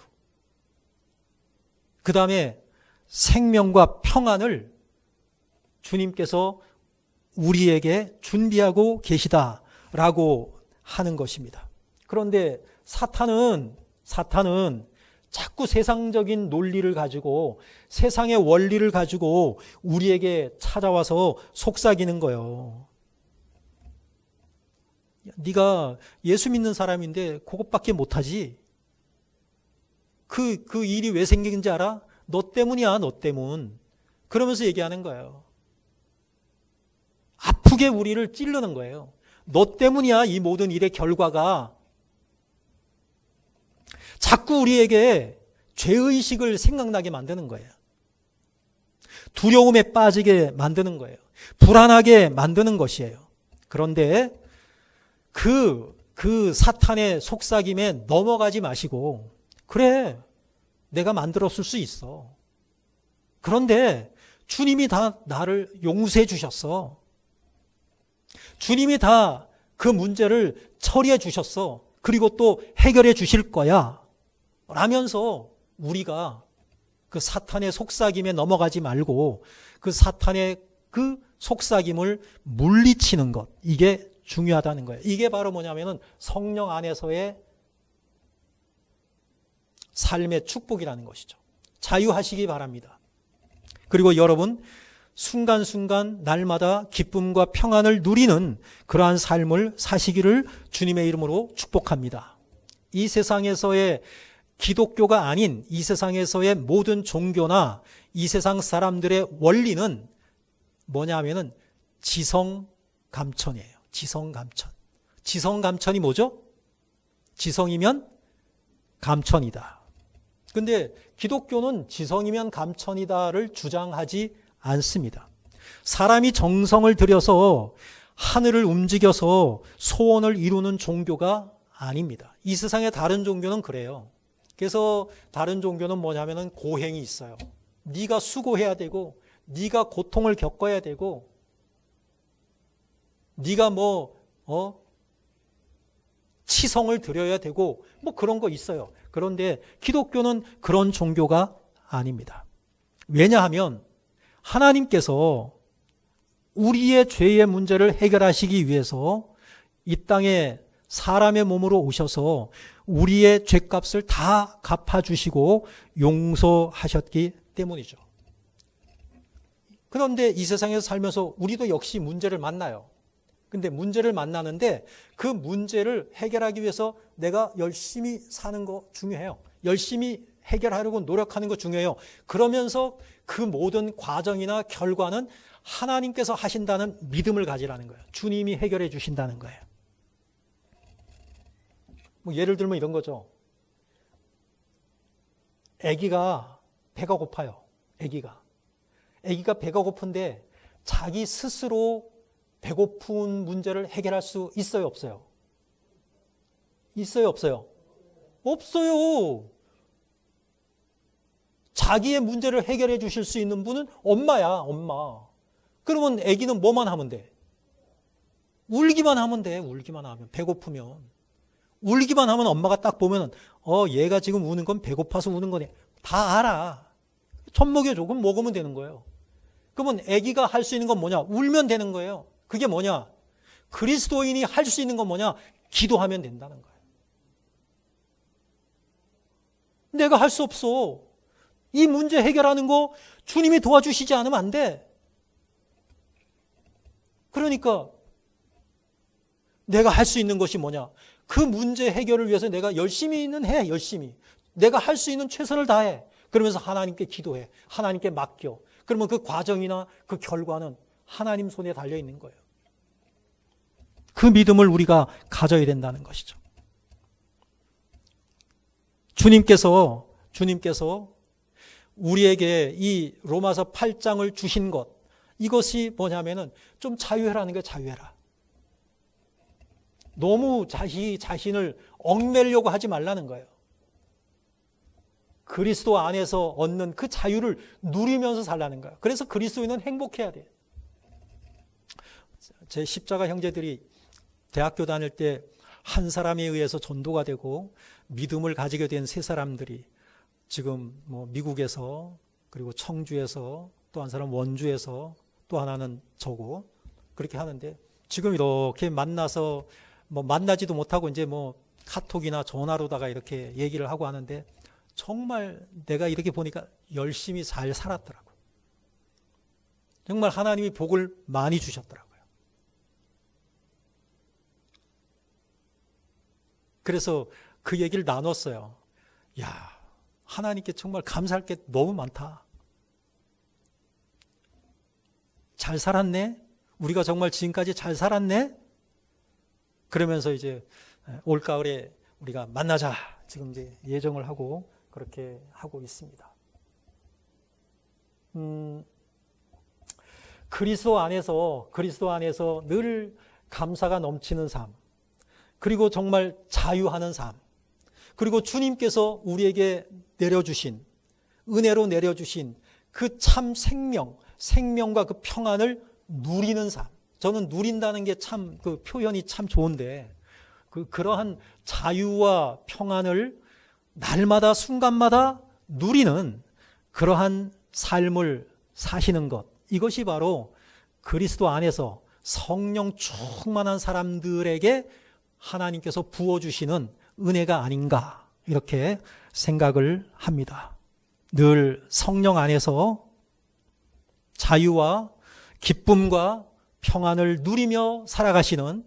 그 다음에 생명과 평안을 주님께서 우리에게 준비하고 계시다라고 하는 것입니다. 그런데 사탄은 자꾸 세상적인 논리를 가지고 세상의 원리를 가지고 우리에게 찾아와서 속삭이는 거예요. 네가 예수 믿는 사람인데 그것밖에 못하지. 그 일이 왜 생긴지 알아? 너 때문이야, 너 때문. 그러면서 얘기하는 거예요. 아프게 우리를 찌르는 거예요. 너 때문이야, 이 모든 일의 결과가. 자꾸 우리에게 죄의식을 생각나게 만드는 거예요. 두려움에 빠지게 만드는 거예요. 불안하게 만드는 것이에요. 그런데 그 사탄의 속삭임에 넘어가지 마시고, 그래, 내가 만들었을 수 있어. 그런데 주님이 다 나를 용서해 주셨어. 주님이 다 그 문제를 처리해 주셨어. 그리고 또 해결해 주실 거야. 라면서 우리가 그 사탄의 속삭임에 넘어가지 말고 그 사탄의 그 속삭임을 물리치는 것, 이게 중요하다는 거예요. 이게 바로 뭐냐면은 성령 안에서의 삶의 축복이라는 것이죠. 자유하시기 바랍니다. 그리고 여러분, 순간순간 날마다 기쁨과 평안을 누리는 그러한 삶을 사시기를 주님의 이름으로 축복합니다. 이 세상에서의 기독교가 아닌 이 세상에서의 모든 종교나 이 세상 사람들의 원리는 뭐냐면은 지성감천이에요. 지성감천. 지성감천이 뭐죠? 지성이면 감천이다. 근데 기독교는 지성이면 감천이다를 주장하지 않습니다. 사람이 정성을 들여서 하늘을 움직여서 소원을 이루는 종교가 아닙니다. 이 세상의 다른 종교는 그래요. 그래서 다른 종교는 뭐냐면은 고행이 있어요. 네가 수고해야 되고, 네가 고통을 겪어야 되고, 네가 치성을 드려야 되고, 그런 거 있어요. 그런데 기독교는 그런 종교가 아닙니다. 왜냐하면 하나님께서 우리의 죄의 문제를 해결하시기 위해서 이 땅에 사람의 몸으로 오셔서 우리의 죄값을 다 갚아주시고 용서하셨기 때문이죠. 그런데 이 세상에서 살면서 우리도 역시 문제를 만나요. 근데 문제를 만나는데 그 문제를 해결하기 위해서 내가 열심히 사는 거 중요해요. 열심히 해결하려고 노력하는 거 중요해요. 그러면서 그 모든 과정이나 결과는 하나님께서 하신다는 믿음을 가지라는 거예요. 주님이 해결해 주신다는 거예요. 예를 들면 이런 거죠. 아기가 배가 고파요. 아기가 배가 고픈데 자기 스스로 배고픈 문제를 해결할 수 있어요, 없어요? 있어요, 없어요? 없어요. 자기의 문제를 해결해 주실 수 있는 분은 엄마야, 엄마. 그러면 아기는 뭐만 하면 돼? 울기만 하면 돼. 울기만 하면. 배고프면. 울기만 하면 엄마가 딱 보면 얘가 지금 우는 건 배고파서 우는 거네. 다 알아. 젖 먹여줘. 그럼 먹으면 되는 거예요. 그러면 아기가 할 수 있는 건 뭐냐? 울면 되는 거예요. 그게 뭐냐? 그리스도인이 할 수 있는 건 뭐냐? 기도하면 된다는 거예요. 내가 할 수 없어. 이 문제 해결하는 거 주님이 도와주시지 않으면 안 돼. 그러니까 내가 할 수 있는 것이 뭐냐? 그 문제 해결을 위해서 내가 열심히는 해. 열심히. 내가 할 수 있는 최선을 다해. 그러면서 하나님께 기도해. 하나님께 맡겨. 그러면 그 과정이나 그 결과는 하나님 손에 달려 있는 거예요. 그 믿음을 우리가 가져야 된다는 것이죠. 주님께서 우리에게 이 로마서 8장을 주신 것, 이것이 뭐냐면은 좀 자유해라는 게 자유해라. 너무 자신을 얽매려고 하지 말라는 거예요. 그리스도 안에서 얻는 그 자유를 누리면서 살라는 거예요. 그래서 그리스도인은 행복해야 돼요. 제 십자가 형제들이 대학교 다닐 때 한 사람에 의해서 전도가 되고 믿음을 가지게 된 세 사람들이 지금 뭐 미국에서, 그리고 청주에서, 또 한 사람 원주에서, 또 하나는 저고, 그렇게 하는데 지금 이렇게 만나서 뭐 만나지도 못하고 이제 뭐 카톡이나 전화로다가 이렇게 얘기를 하고 하는데 정말 내가 이렇게 보니까 열심히 잘 살았더라고요. 정말 하나님이 복을 많이 주셨더라고요. 그래서 그 얘기를 나눴어요. 야, 하나님께 정말 감사할 게 너무 많다. 잘 살았네? 우리가 정말 지금까지 잘 살았네? 그러면서 이제 올가을에 우리가 만나자. 지금 이제 예정을 하고 그렇게 하고 있습니다. 그리스도 안에서 늘 감사가 넘치는 삶, 그리고 정말 자유하는 삶, 그리고 주님께서 우리에게 내려주신, 은혜로 내려주신 그 참 생명과 그 평안을 누리는 삶. 저는 누린다는 게 참 그 표현이 참 좋은데, 그러한 자유와 평안을 날마다 순간마다 누리는 그러한 삶을 사시는 것, 이것이 바로 그리스도 안에서 성령 충만한 사람들에게 하나님께서 부어주시는 은혜가 아닌가, 이렇게 생각을 합니다. 늘 성령 안에서 자유와 기쁨과 평안을 누리며 살아가시는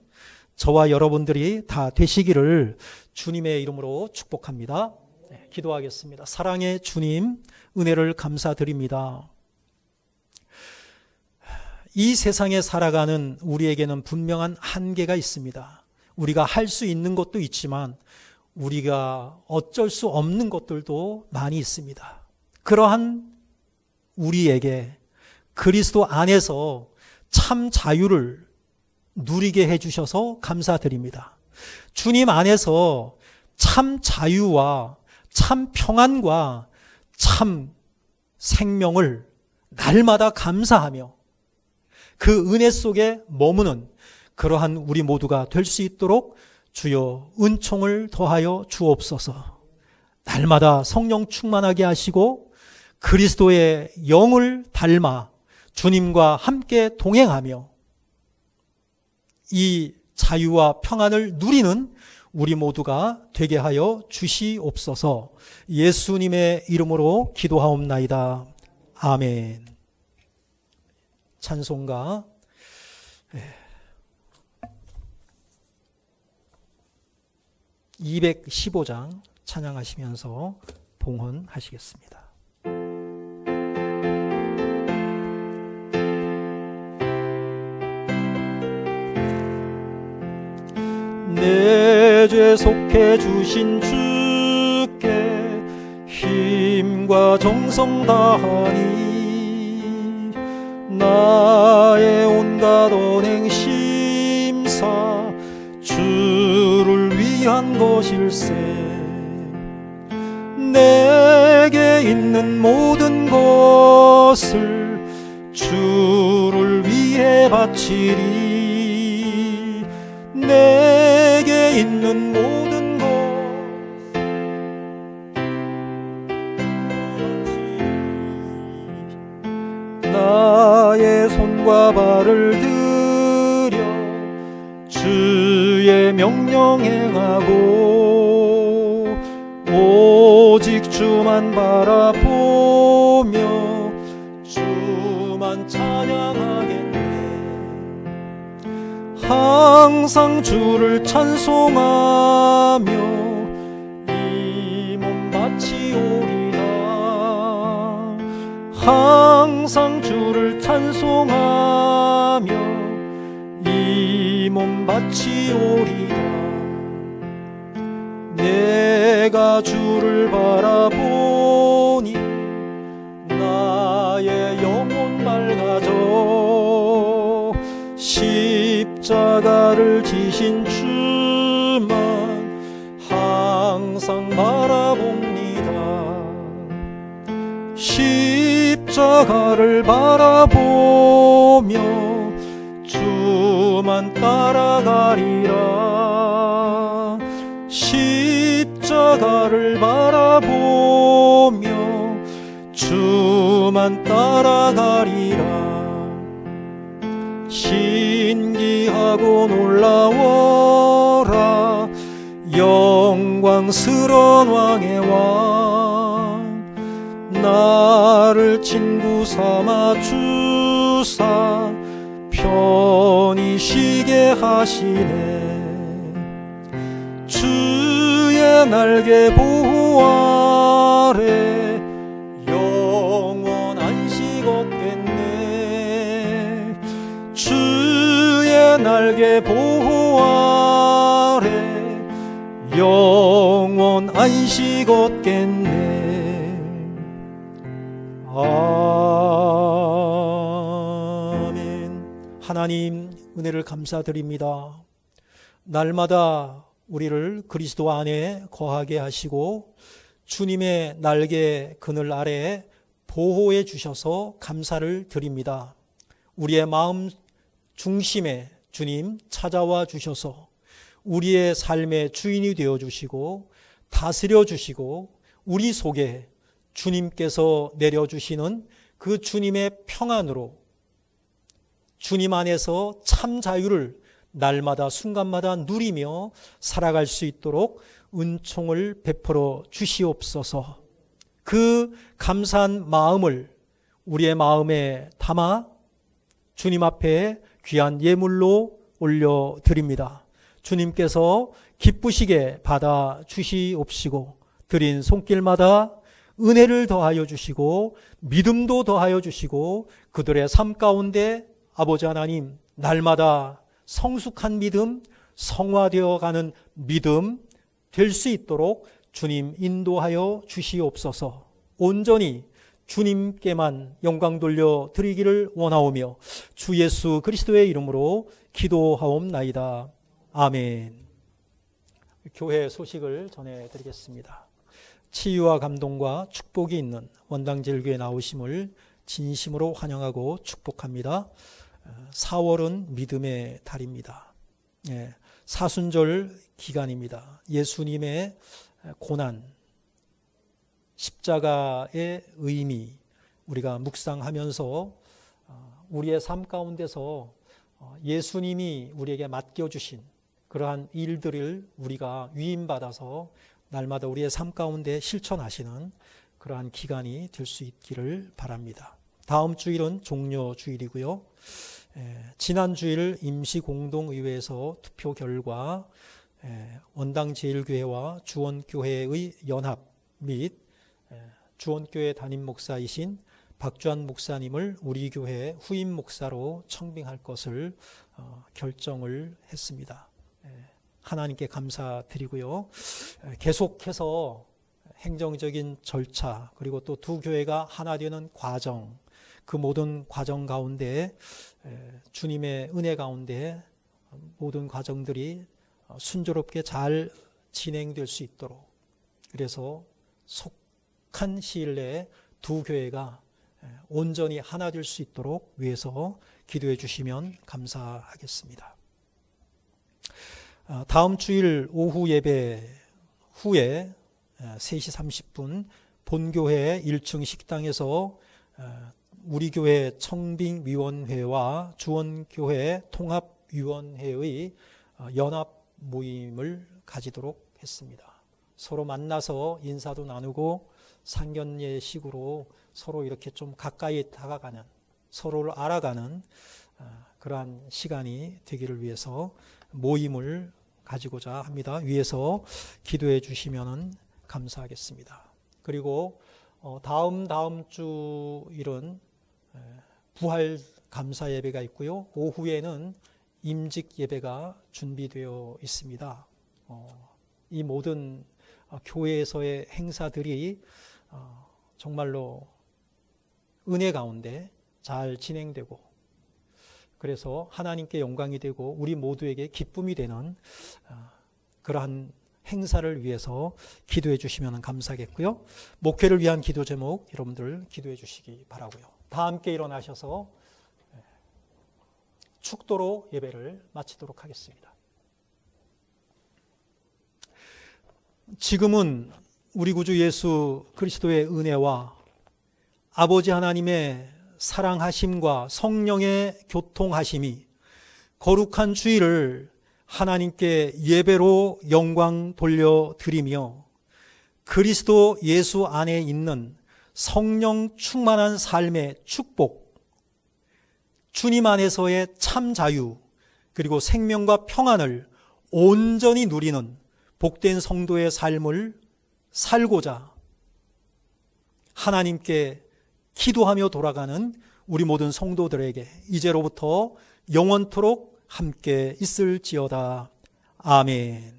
저와 여러분들이 다 되시기를 주님의 이름으로 축복합니다. 네, 기도하겠습니다. 사랑의 주님, 은혜를 감사드립니다. 이 세상에 살아가는 우리에게는 분명한 한계가 있습니다. 우리가 할 수 있는 것도 있지만 우리가 어쩔 수 없는 것들도 많이 있습니다. 그러한 우리에게 그리스도 안에서 참 자유를 누리게 해주셔서 감사드립니다. 주님 안에서 참 자유와 참 평안과 참 생명을 날마다 감사하며 그 은혜 속에 머무는 그러한 우리 모두가 될 수 있도록 주여 은총을 더하여 주옵소서. 날마다 성령 충만하게 하시고 그리스도의 영을 닮아 주님과 함께 동행하며 이 자유와 평안을 누리는 우리 모두가 되게 하여 주시옵소서. 예수님의 이름으로 기도하옵나이다. 아멘. 찬송가 215장 찬양하시면서 봉헌하시겠습니다. 내 죄 속해 주신 주께 힘과 정성 다하니 나의 온갖 언행 심사 주를 위한 것일세. 내 내게 있는 모든 것을 주를 위해 바치리. 내게 있는 모든 것 나의 손과 발을 들여 주의 명령 행하고 오직 주만 바라보며 주만 찬양하겠네. 항상 주를 찬송하며 이 몸 바치오리다. 항상 주를 찬송하며 이 몸 바치오리다. 내가 주를 바라보니 나의 영혼 맑아져. 십자가를 지신 주만 항상 바라봅니다. 십자가를 바라보며 주만 따라가리라. 십자가를 바라보며 주만 따라가리라. 신기하고 놀라워라. 영광스러운 왕의 왕 나를 친구 삼아 주사 편히 쉬게 하시네. 주의 날개 보호 아래 영원 안식 얻겠네. 주의 날개 보호 아래 영원 안식 얻겠네. 아멘. 하나님 은혜를 감사드립니다. 날마다 우리를 그리스도 안에 거하게 하시고 주님의 날개 그늘 아래 보호해 주셔서 감사를 드립니다. 우리의 마음 중심에 주님 찾아와 주셔서 우리의 삶의 주인이 되어 주시고 다스려 주시고 우리 속에 주님께서 내려주시는 그 주님의 평안으로 주님 안에서 참 자유를 날마다 순간마다 누리며 살아갈 수 있도록 은총을 베풀어 주시옵소서. 그 감사한 마음을 우리의 마음에 담아 주님 앞에 귀한 예물로 올려드립니다. 주님께서 기쁘시게 받아 주시옵시고 드린 손길마다 은혜를 더하여 주시고 믿음도 더하여 주시고 그들의 삶 가운데 아버지 하나님 날마다 성숙한 믿음, 성화되어가는 믿음 될 수 있도록 주님 인도하여 주시옵소서. 온전히 주님께만 영광 돌려 드리기를 원하오며 주 예수 그리스도의 이름으로 기도하옵나이다. 아멘. 교회 소식을 전해드리겠습니다. 치유와 감동과 축복이 있는 원당제일교회 나오심을 진심으로 환영하고 축복합니다. 4월은 믿음의 달입니다. 사순절 기간입니다. 예수님의 고난, 십자가의 의미 우리가 묵상하면서 우리의 삶 가운데서 예수님이 우리에게 맡겨주신 그러한 일들을 우리가 위임받아서 날마다 우리의 삶 가운데 실천하시는 그러한 기간이 될 수 있기를 바랍니다. 다음 주일은 종료 주일이고요. 지난 주일 임시공동의회에서 투표 결과 원당제일교회와 주원교회의 연합 및 주원교회 담임 목사이신 박주한 목사님을 우리 교회 후임 목사로 청빙할 것을 결정을 했습니다. 하나님께 감사드리고요. 계속해서 행정적인 절차 그리고 또 두 교회가 하나 되는 과정 그 모든 과정 가운데 주님의 은혜 가운데 모든 과정들이 순조롭게 잘 진행될 수 있도록 그래서 촉한 시일 내에 두 교회가 온전히 하나 될 수 있도록 위해서 기도해 주시면 감사하겠습니다. 다음 주일 오후 예배 후에 3시 30분 본교회 1층 식당에서 우리 교회 청빙위원회와 주원교회 통합위원회의 연합 모임을 가지도록 했습니다. 서로 만나서 인사도 나누고 상견례식으로 서로 이렇게 좀 가까이 다가가는, 서로를 알아가는 그러한 시간이 되기를 위해서 모임을 가지고자 합니다. 위에서 기도해 주시면 감사하겠습니다. 그리고 다음 주일은 부활 감사 예배가 있고요. 오후에는 임직 예배가 준비되어 있습니다. 이 모든 교회에서의 행사들이 정말로 은혜 가운데 잘 진행되고, 그래서 하나님께 영광이 되고 우리 모두에게 기쁨이 되는 그러한 행사를 위해서 기도해 주시면 감사하겠고요. 목회를 위한 기도 제목 여러분들 기도해 주시기 바라고요. 다 함께 일어나셔서 축도로 예배를 마치도록 하겠습니다. 지금은 우리 구주 예수 그리스도의 은혜와 아버지 하나님의 사랑하심과 성령의 교통하심이 거룩한 주일을 하나님께 예배로 영광 돌려드리며 그리스도 예수 안에 있는 성령 충만한 삶의 축복, 주님 안에서의 참 자유, 그리고 생명과 평안을 온전히 누리는 복된 성도의 삶을 살고자 하나님께 기도하며 돌아가는 우리 모든 성도들에게 이제로부터 영원토록 함께 있을지어다. 아멘.